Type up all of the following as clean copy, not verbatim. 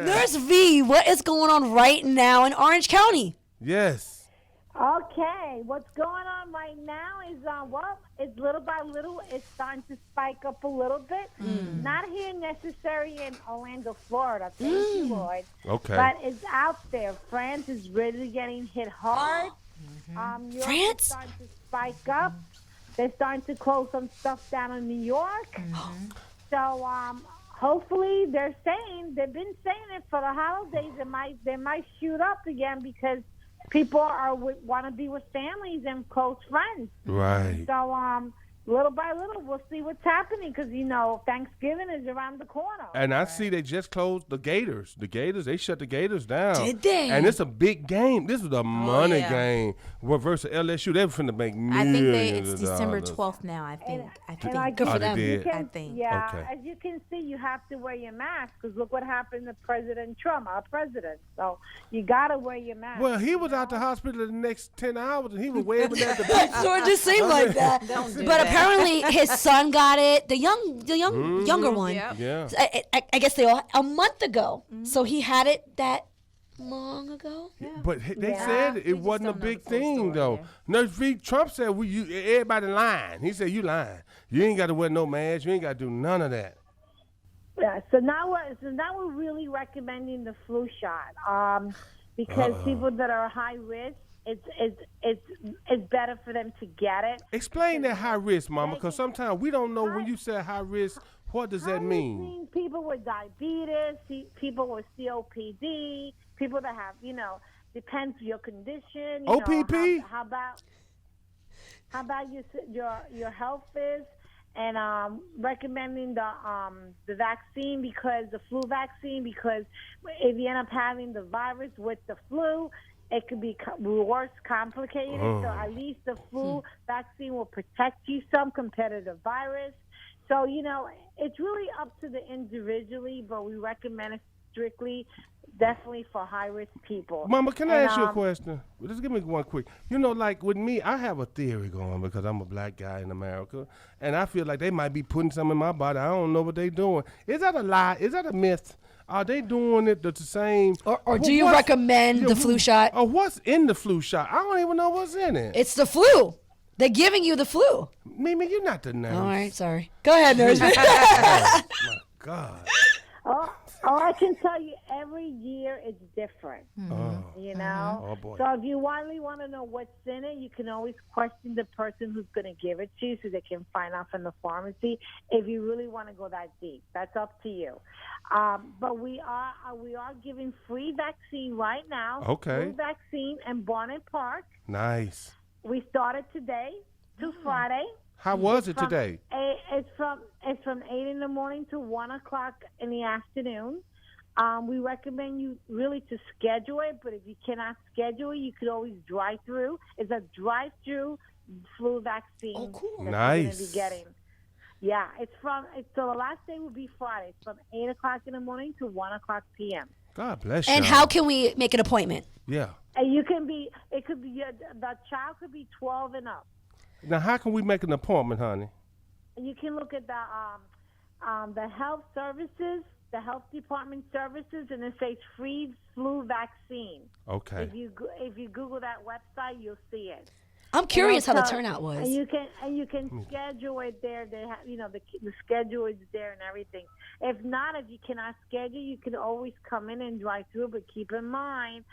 Nurse V, what is going on right now in Orange County? Yes. Okay, what's going on right now is, it's little by little, it's starting to spike up a little bit. Not here necessarily in Orlando, Florida, thank you, Lord. Okay. But it's out there. France is really getting hit hard. Europe France? is starting to spike up. They're starting to close some stuff down in New York. So, hopefully, they've been saying it for the holidays. They might shoot up again because people want to be with families and close friends. Right. So, little by little, we'll see what's happening because, Thanksgiving is around the corner. And I see they just closed the Gators. The Gators, they shut the Gators down. Did they? And it's a big game. This is a money game. Well, versus LSU, they're finna make millions. I think it's of December dollars. 12th now, I think. Good for them. I think. Yeah, Okay. as you can see, you have to wear your mask because look what happened to President Trump, our president. So you got to wear your mask. Well, he was out the hospital the next 10 hours, and he was waving at the people. So it just seemed like that. But apparently his son got it, the younger one. Yep. Yeah. I guess they all a month ago. So he had it that long ago. But they said it wasn't a don't know big the full thing, story, though. yeah. Nurse V, Trump said, everybody lying. He said, you lying. You ain't got to wear no mask. You ain't got to do none of that. Yeah, so now we're really recommending the flu shot because people that are high risk, it's better for them to get it. Explain that high risk, Mama, because sometimes we don't know when you say high risk, what does that mean? Means people with diabetes, people with COPD, people that have, depends on your condition. OPP? How about your health is, and recommending the vaccine the flu vaccine because if you end up having the virus with the flu, it could be worse, complicated. So at least the flu vaccine will protect you some compared to the virus. So, it's really up to the individually, but we recommend it strictly, definitely for high-risk people. Mama, can I ask you a question? Just give me one quick. Like with me, I have a theory going because I'm a black guy in America, and I feel like they might be putting something in my body. I don't know what they're doing. Is that a lie? Is that a myth? Are they doing it the same? Or do you recommend the flu shot? Or what's in the flu shot? I don't even know what's in it. It's the flu. They're giving you the flu. Mimi, you're not the nurse. All right, sorry. Go ahead, nurse. Oh, my God. Oh, I can tell you every year it's different, Oh, boy. So if you really want to know what's in it, you can always question the person who's going to give it to you so they can find out from the pharmacy if you really want to go that deep. That's up to you. But we are giving free vaccine right now. Okay. Free vaccine in Barnett Park. Nice. We started today to Friday. How was it today? It's from 8 in the morning to 1 o'clock in the afternoon. We recommend you really to schedule it, but if you cannot schedule it, you could always drive through. It's a drive-through flu vaccine. Oh, cool. That Nice. you're going to be getting. Yeah, so the last day will be Friday. It's from 8 o'clock in the morning to 1 o'clock p.m. God bless you. And how can we make an appointment? Yeah. And the child could be 12 and up. Now, how can we make an appointment, honey? You can look at the health services, the health department services, and it says free flu vaccine. Okay. If you Google that website, you'll see it. I'm curious how the turnout was. And you can schedule it there. They have, the schedule is there and everything. If not, if you cannot schedule, you can always come in and drive through. But keep in mind,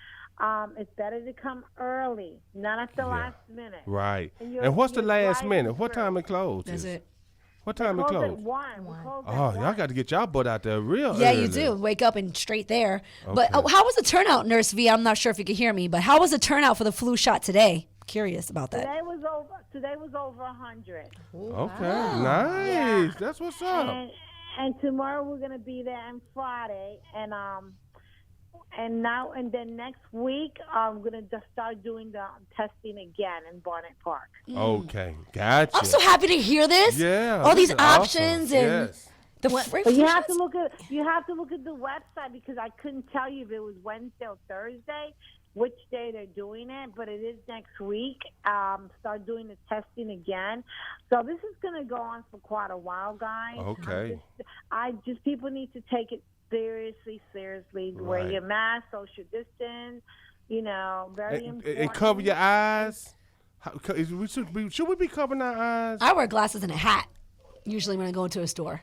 it's better to come early, not at the last minute. Right. And And what's the you're last driving minute? What through. time it closes? That's it. What time it Close at closes? 1. We close at Oh, 1. y'all got to get y'all butt out there real Yeah, early. you do. Wake up and straight there. But Okay. how was the turnout, Nurse V? I'm not sure if you could hear me, but how was the turnout for the flu shot today? Curious about that. Today was over 100. Okay, nice. Yeah. That's what's up. And tomorrow we're gonna be there on Friday, and then next week I'm gonna just start doing the testing again in Barnett Park. Okay, gotcha. I'm so happy to hear this. Yeah, All this these is awesome. options and Yes. the But you have to look at the website because I couldn't tell you if it was Wednesday or Thursday, which day they're doing it, but it is next week. Start doing the testing again. So this is going to go on for quite a while, guys. Okay. People need to take it seriously Right. wear your mask, social distance. Very important. And cover your eyes. Should we be covering our eyes? I wear glasses and a hat usually when I go into a store.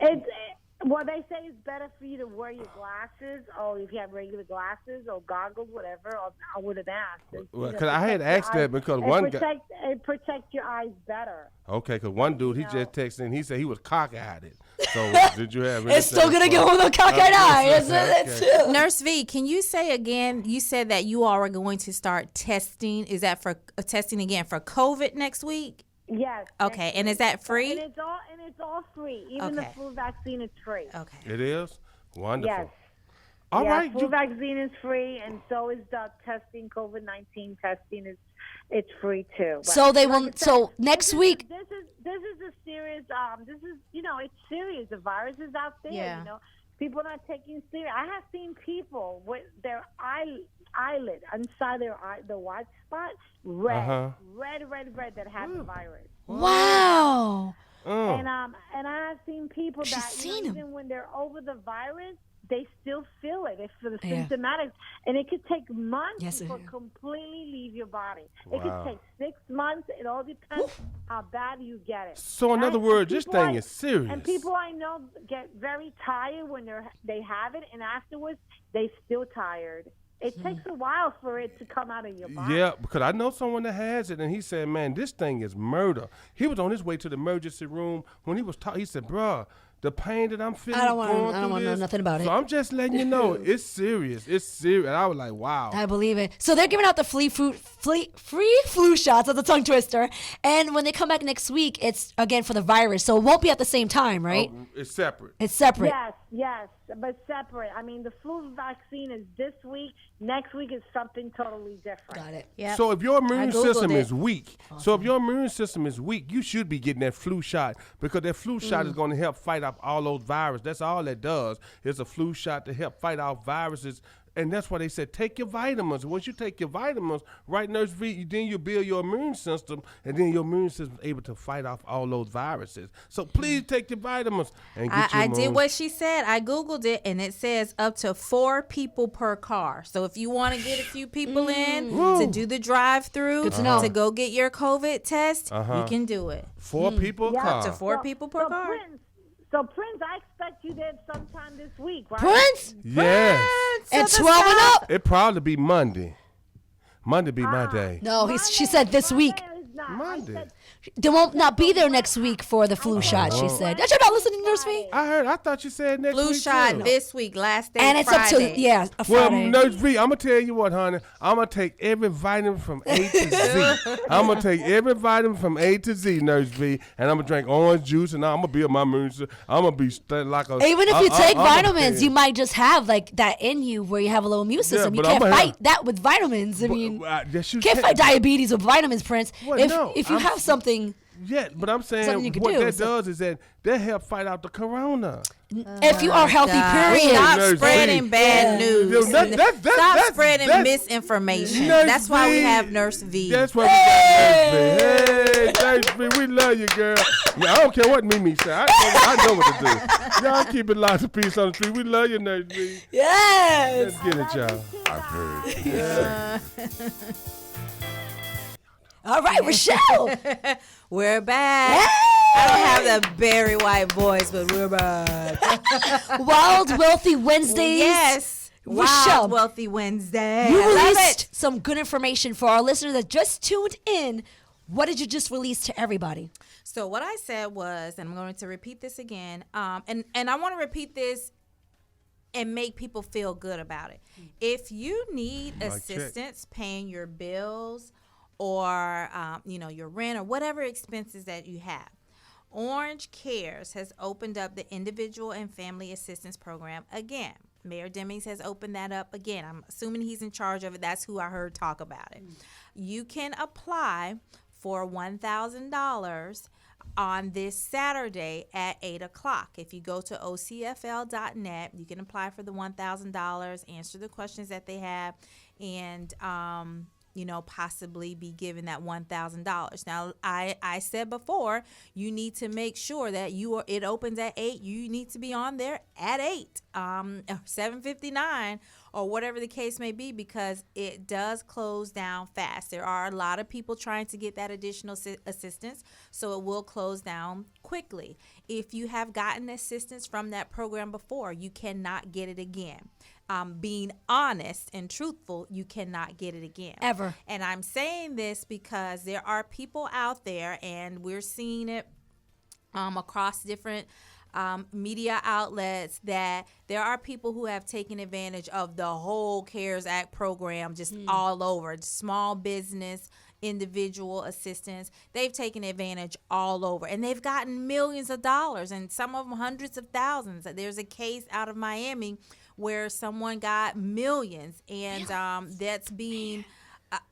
Well, they say it's better for you to wear your glasses, or if you have regular glasses or goggles, whatever, or with a mask. Because I had asked that because one guy. It protects your eyes better. Okay, because one dude, he just texted and he said he was cockeyed. So did you have? It's still gonna go with a cockeyed eye. Nurse V, can you say again? You said that you all are going to start testing. Is that for testing again for COVID next week? Yes. Okay, and is that free? And it's all free. Even the flu vaccine is free. Okay. It is? Wonderful. Yes. All right. Flu vaccine is free, and so is the testing. COVID-19 testing it's free too. But so they will. So next week. This is a serious. This is it's serious. The virus is out there. Yeah. People are not taking it serious. I have seen people with their eyelid inside their eye, the white spot, red that have the virus. Wow. And I have seen people that even when they're over the virus, they still feel it. It's for the symptomatics, and it could take months to completely leave your body. Wow. It could take 6 months. It all depends how bad you get it. So in other words, this thing is serious. And people I know get very tired when they have it, and afterwards they still tired. It takes a while for it to come out of your body. Yeah, because I know someone that has it, and he said, man, this thing is murder. He was on his way to the emergency room. When he was talking, he said, bruh, the pain that I'm feeling. I don't want to know nothing about it. So I'm just letting you know, it's serious. It's serious. And I was like, wow. I believe it. So they're giving out the free flu shots. That's a tongue twister. And when they come back next week, it's again for the virus. So it won't be at the same time, right? Oh, it's separate. It's separate. Yes, but separate. I mean, the flu vaccine is this week. Next week is something totally different. Got it. Yeah. So if your immune system is weak, you should be getting that flu shot because that flu shot is going to help fight off all those viruses. That's all it does. It's a flu shot to help fight off viruses. And that's why they said take your vitamins. Once you take your vitamins, right, Nurse V, then you build your immune system, and then your immune system is able to fight off all those viruses. So please take your vitamins and get your I did what she said. I Googled it, and it says up to 4 people per car. So if you want to get a few people in to do the drive-through, to go get your COVID test, you can do it. 4 people a car. Up to 4 people per car. Prince, I expect you there sometime this week, right? Prince? Yes. And 12 and up? It probably be Monday. Monday be my day. No, she said this week. Monday. They won't not be there next week for the flu shot, she said. Did you not listen to Nurse V? I thought you said next Flu week. shot too. this week, last day And it's Friday. up to, a Well, Friday. Nurse V, I'm going to tell you what, honey. I'm going to take every vitamin from A to Z. I'm going to take every vitamin from A to Z, Nurse V, and I'm going to drink orange juice, and I'm going to build my immune system. I'm going to be like a... Even if you take vitamins, you might just have like that in you where you have a low immune system. You can't fight that with vitamins. I mean, you can't fight diabetes with vitamins, Prince. Well, if you have something... Yeah, but I'm saying what that does is that they help fight out the corona. If you are healthy, period. Stop spreading bad news. Stop spreading misinformation. That's why we have Nurse V. That's why we got Nurse V. Hey, Nurse V, we love you, girl. Yeah, I don't care what Mimi said. I know what to do. Y'all keep it lots of peace on the street. We love you, Nurse V. Yes. Let's get it, y'all. I've heard. Yeah. All right, Reshell. We're back. Hey! I don't have the Barry White voice, but we're back. Wild Wealthy Wednesdays. Yes. Reshell, Wild Wealthy Wednesday. you I love released it. some good information for our listeners that just tuned in. What did you just release to everybody? So what I said was, and I'm going to repeat this again, and I want to repeat this and make people feel good about it. If you need assistance paying your bills or your rent or whatever expenses that you have, Orange Cares has opened up the Individual and Family Assistance Program again. Mayor Demings has opened that up again. I'm assuming he's in charge of it. That's who I heard talk about it. You can apply for $1,000 on this Saturday at 8 o'clock. If you go to ocfl.net, you can apply for the $1,000, answer the questions that they have, and possibly be given that $1,000. Now, I said before, you need to make sure that it opens at 8. You need to be on there at 8, 7:59, or whatever the case may be, because it does close down fast. There are a lot of people trying to get that additional assistance, so it will close down quickly. If you have gotten assistance from that program before, you cannot get it again. Being honest and truthful, you cannot get it again. Ever. And I'm saying this because there are people out there, and we're seeing it across different media outlets, that there are people who have taken advantage of the whole CARES Act program just all over. Small business, individual assistance, they've taken advantage all over, and they've gotten millions of dollars, and some of them hundreds of thousands. There's a case out of Miami where someone got millions, and that's being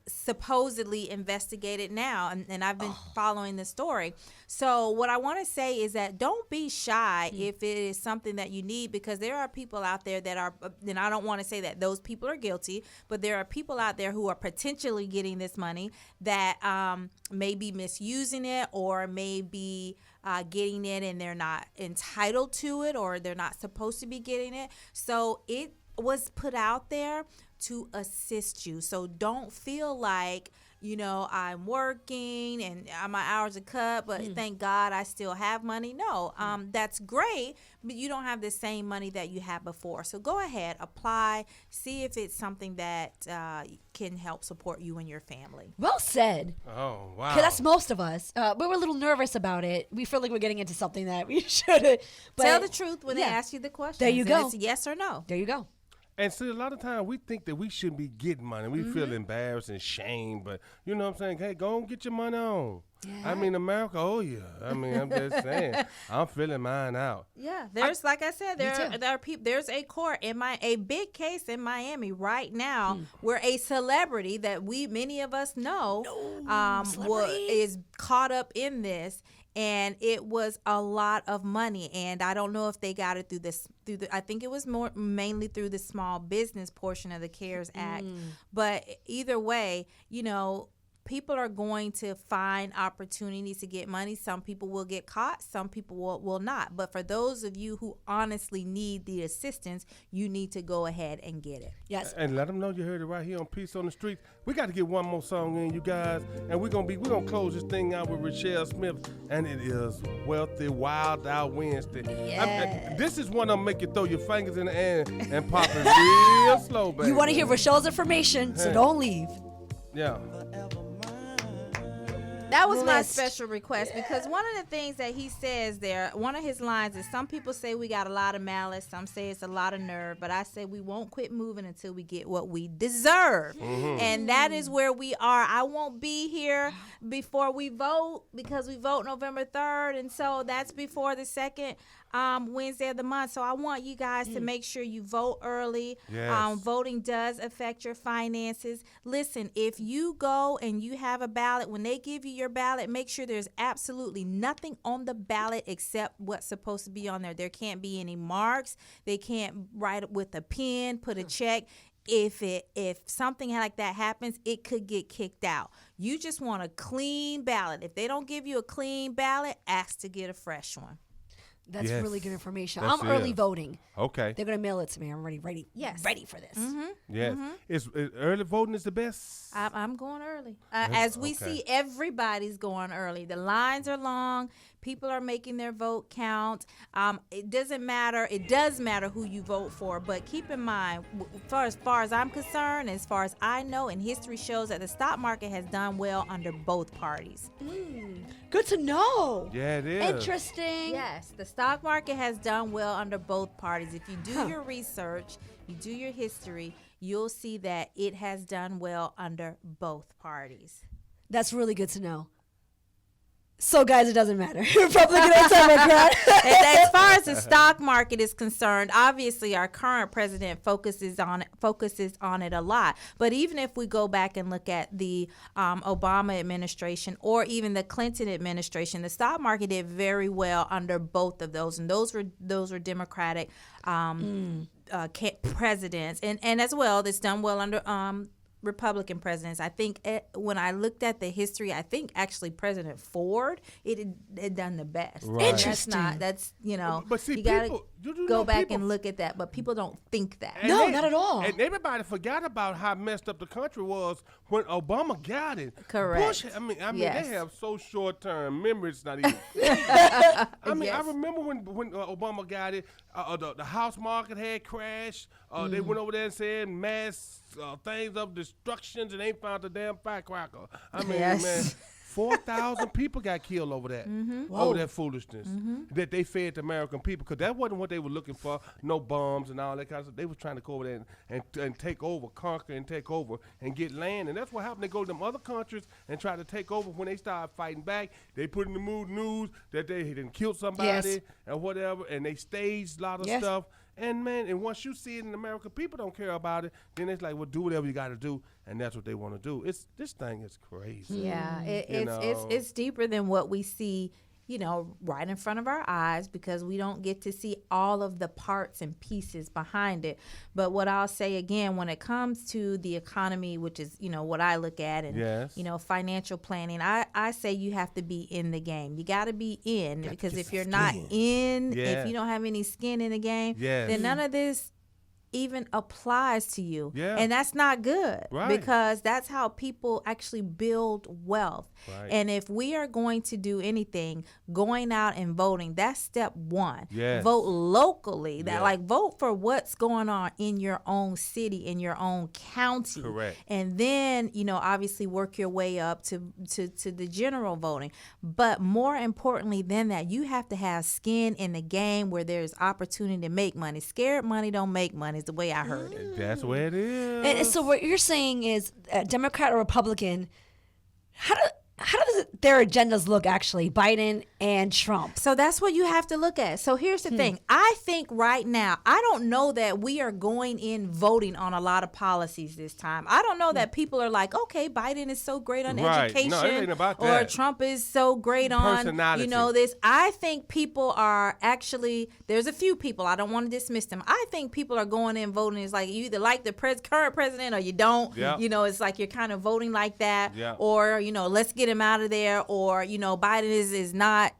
supposedly investigated now, and I've been following the story. So what I want to say is that don't be shy if it is something that you need, because there are people out there that are, and I don't want to say that those people are guilty, but there are people out there who are potentially getting this money that may be misusing it, or may be getting it and they're not entitled to it, or they're not supposed to be getting it. So it was put out there to assist you. So don't feel like, I'm working and my hours are cut, but thank God I still have money. No, that's great, but you don't have the same money that you had before. So go ahead, apply, see if it's something that can help support you and your family. Well said. Oh, wow. Because that's most of us. But we're a little nervous about it. We feel like we're getting into something that we shouldn't. But tell the truth when they ask you the question. There you go. It's yes or no. There you go. And see, a lot of times we think that we shouldn't be getting money. We feel embarrassed and shame, but you know what I'm saying? Hey, go and get your money on. Yeah. I mean, America, oh yeah. I mean, I'm just saying, I'm filling mine out. Yeah, there's like I said, there are people. There's a court a big case in Miami right now where a celebrity that many of us know is caught up in this. And it was a lot of money, and I don't know if they got it I think it was mainly through the small business portion of the CARES Act. But either way, people are going to find opportunities to get money. Some people will get caught, some people will not. But for those of you who honestly need the assistance, you need to go ahead and get it. Yes. And let them know you heard it right here on Peace on the Streets. We got to get one more song in, you guys, and we're gonna close this thing out with Reshell Smith, and it is Wealthy Wild Out Wednesday. Yes. This is one that'll make you throw your fingers in the air and pop it real slow, baby. You want to hear Reshell's information, so don't leave. Yeah. That was my special request, because one of the things that he says there, one of his lines is, some people say we got a lot of malice, some say it's a lot of nerve, but I say we won't quit moving until we get what we deserve. And that is where we are. I won't be here before we vote, because we vote November 3rd, and so that's before the second Wednesday of the month. So I want you guys to make sure you vote early. Yes. Voting does affect your finances. Listen, if you go and you have a ballot, when they give you your ballot, make sure there's absolutely nothing on the ballot except what's supposed to be on there. There can't be any marks. They can't write with a pen, put a check. If something like that happens, it could get kicked out. You just want a clean ballot. If they don't give you a clean ballot, ask to get a fresh one. That's really good information. That's I'm early voting. Okay. They're going to mail it to me. I'm ready for this. Yes. Is early voting is the best? I'm going early. As we see, everybody's going early. The lines are long. People are making their vote count. It doesn't matter. It does matter who you vote for, but keep in mind, as far as I'm concerned, as far as I know, and history shows that the stock market has done well under both parties. Good to know. Yeah, it is. Interesting. Yes, the stock market has done well under both parties. If you do your research, you do your history, you'll see that it has done well under both parties. That's really good to know. So, guys, it doesn't matter. Republican or Democrat. As far as the stock market is concerned, obviously our current president focuses on it a lot. But even if we go back and look at the Obama administration or even the Clinton administration, the stock market did very well under both of those, and those were Democratic presidents, and as well, it's done well under Republican presidents. I think when I looked at the history, I think actually President Ford had done the best. Right. Interesting. That's But see, you gotta people, you do go know back people- and look at that, but people don't think that. And No, not at all. And everybody forgot about how messed up the country was when Obama got it. Correct. Bush, I mean, Yes. they have so short term memory. It's not even. I mean, Yes. I remember when Obama got it, the house market had crashed. They went over there and said mass things of destructions, and they found the damn firecracker. I mean, Yes. man. 4,000 people got killed over that, over that foolishness that they fed the American people, because that wasn't what they were looking for. No bombs and all that kind of stuff. They were trying to go over there and take over, conquer and take over and get land, and that's what happened. They go to them other countries and try to take over. When they start fighting back, they put in the news that they had killed somebody Yes. and whatever, and they staged a lot of Yes. stuff. And man, and once you see it in America, people don't care about it. Then it's like, well, do whatever you got to do, and that's what they want to do. This thing is crazy. Yeah, You know. it's deeper than what we see, right in front of our eyes, because we don't get to see all of the parts and pieces behind it. But what I'll say again, when it comes to the economy, which is, what I look at, and, Yes. financial planning, I say you have to be in the game. You got to be in, because get if some you're not skin. in, Yeah. if you don't have any skin in the game, Yes. then none of this even applies to you. Yeah. And that's not good, Right. because that's how people actually build wealth. Right. And if we are going to do anything, going out and voting, that's step one. Yes. Vote locally. Yeah. Vote for what's going on in your own city, in your own county. Correct. And then, obviously work your way up to the general voting. But more importantly than that, you have to have skin in the game where there's opportunity to make money. Scared money don't make money is the way I heard it. That's where it is. And so what you're saying is, Democrat or Republican, how does their agendas look actually, Biden and Trump? So that's what you have to look at. So here's the thing. I think right now, I don't know that we are going in voting on a lot of policies this time. I don't know that people are like, okay, Biden is so great on Right. education, No, it ain't about or that. Trump is so great on, Personality. this. I think people are actually, there's a few people, I don't want to dismiss them. I think people are going in voting. It's like you either like the current president or you don't. Yeah. It's like you're kind of voting like that. Yeah. Or, let's get him out of there. Or, Biden is not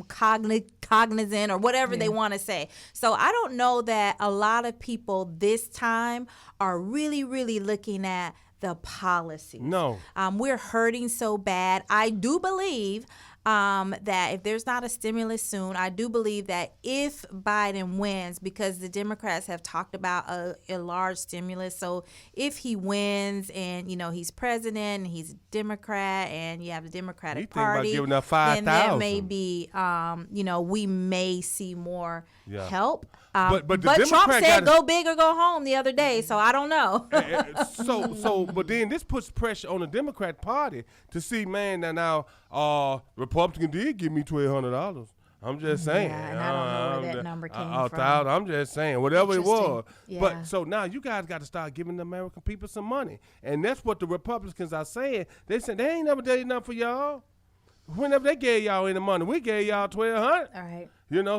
cognizant or whatever they want to say. So I don't know that a lot of people this time are really, really looking at the policies. No. We're hurting so bad. I do believe that if there's not a stimulus soon, I do believe that if Biden wins, because the Democrats have talked about a large stimulus, so if he wins and, he's president and he's a Democrat and you have the Democratic He think about Party, giving up then there 5,000. may be, we may see more Yeah. help. But the Trump Democrat said gotta- go big or go home the other day, so I don't know. But then this puts pressure on the Democrat Party to see, man, now Republican did give me $1,200. I'm just saying. Yeah, and I don't know where that number came from. I'm just saying, whatever it was. Yeah. But so now you guys got to start giving the American people some money, and that's what the Republicans are saying. They said they ain't never did nothing for y'all. Whenever they gave y'all any money, we gave y'all $1,200. All right.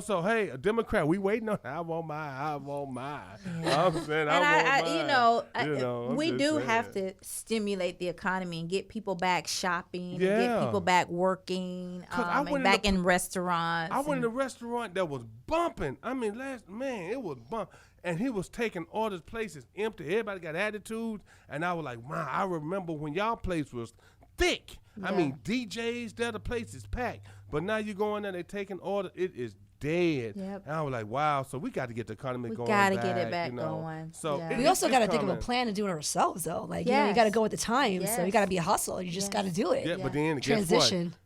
So hey, a Democrat, we waiting on. I want mine. Yeah. I'm saying, And I'm we just do saying. have to stimulate the economy and get people back shopping, and Yeah. get people back working, 'Cause I went and in back the- in restaurants. I went in a restaurant that was bumping. I mean, it was bumping. And he was taking orders, places empty. Everybody got attitudes. And I was like, man, I remember when y'all place was thick. I mean, DJs, the other place is packed. But now you go in there, they taking orders. It is dead. Yep. And I was like, wow. So we got to get the economy going. We gotta get it back you know. going. So Yeah. it- We also it's got to think of a coming. plan to do it ourselves, though. Like, you Yes. got to go with the times. So you Yes. got to be a hustle. You just got to do it. Yeah, but then Transition. guess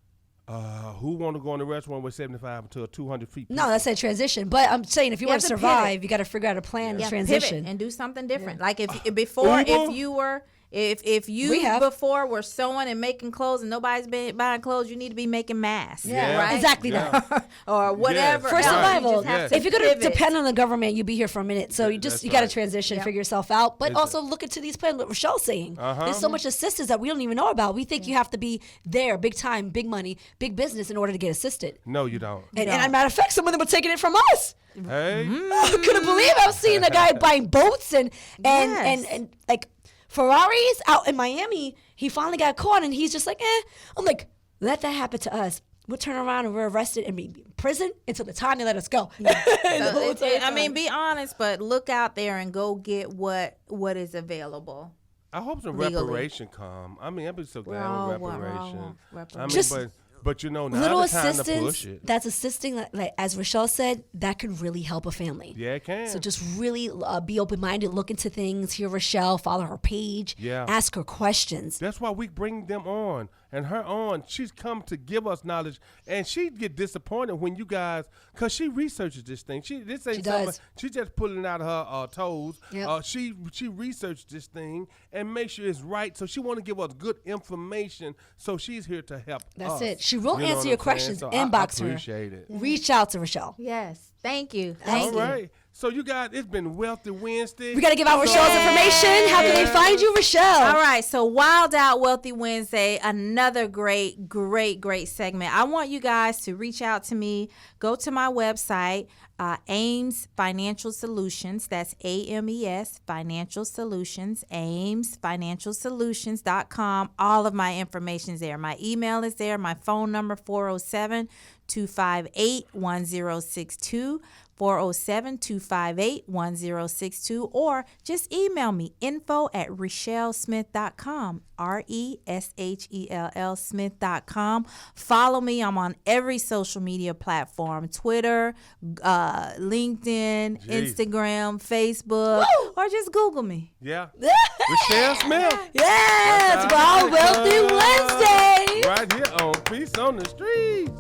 what? Who want to go in the restaurant with 75 to 200 feet? No, that's a transition. But I'm saying if you You want have to to survive, pivot. you got to figure out a plan to Yeah, transition. pivot and do something different. Like if before, Uber? if you were. If you We have. before were sewing and making clothes and nobody's been buying clothes, you need to be making masks. Yeah. Right? Exactly Yeah. that. Or whatever. For Right. survival. You just have to If you're going to pivot. depend on the government, you'll be here for a minute. So you That's got to right. transition, Yep. figure yourself out. But Is also look into these plans, what Rechelle's saying. Uh-huh. There's so much assistance that we don't even know about. We think you have to be there, big time, big money, big business in order to get assisted. No, you don't. And as a matter of fact, some of them were taking it from us. Hey. I couldn't believe I was seeing a guy buying boats and Yes. like Ferraris out in Miami, he finally got caught and he's just like, I'm like, let that happen to us. We'll turn around and we're arrested and be in prison until the time they let us go. Be honest, but look out there and go get what is available. I hope some legally. reparation come. I mean, I'd be so glad with reparation. I mean, Just but you know, now little the time to assistance push it. that's assisting, like as Reshell said, that can really help a family. Yeah, it can. So just really be open-minded, look into things, hear Reshell, follow her page, ask her questions. That's why we bring them on and her on. She's come to give us knowledge, and she'd get disappointed when you guys, because she researches this thing. This ain't something. She's just pulling out her toes. Yep. She researched this thing and make sure it's right. So she want to give us good information. So she's here to help That's us. it. She will You know answer what your I'm questions. saying? So Inbox I her. appreciate it. Reach out to Reshell. Yes. Thank you. All right. So you guys, it's been Wealthy Wednesday. We got to give out Reshell's information. How can they find you, Reshell? All right. So Wild Out Wealthy Wednesday, another great segment. I want you guys to reach out to me. Go to my website, Ames Financial Solutions. That's AMES Financial Solutions, AmesFinancialSolutions.com. All of my information is there. My email is there. My phone number, 407-258-1062. 407-258-1062, or just email me, info@ReshellSmith.com, RESHELL Smith.com. Follow me. I'm on every social media platform, Twitter, LinkedIn, Instagram, Facebook, or just Google me. Yeah. Reshell Smith. Yes, Wild Wealthy Wednesday. Right here on Peace on the Street.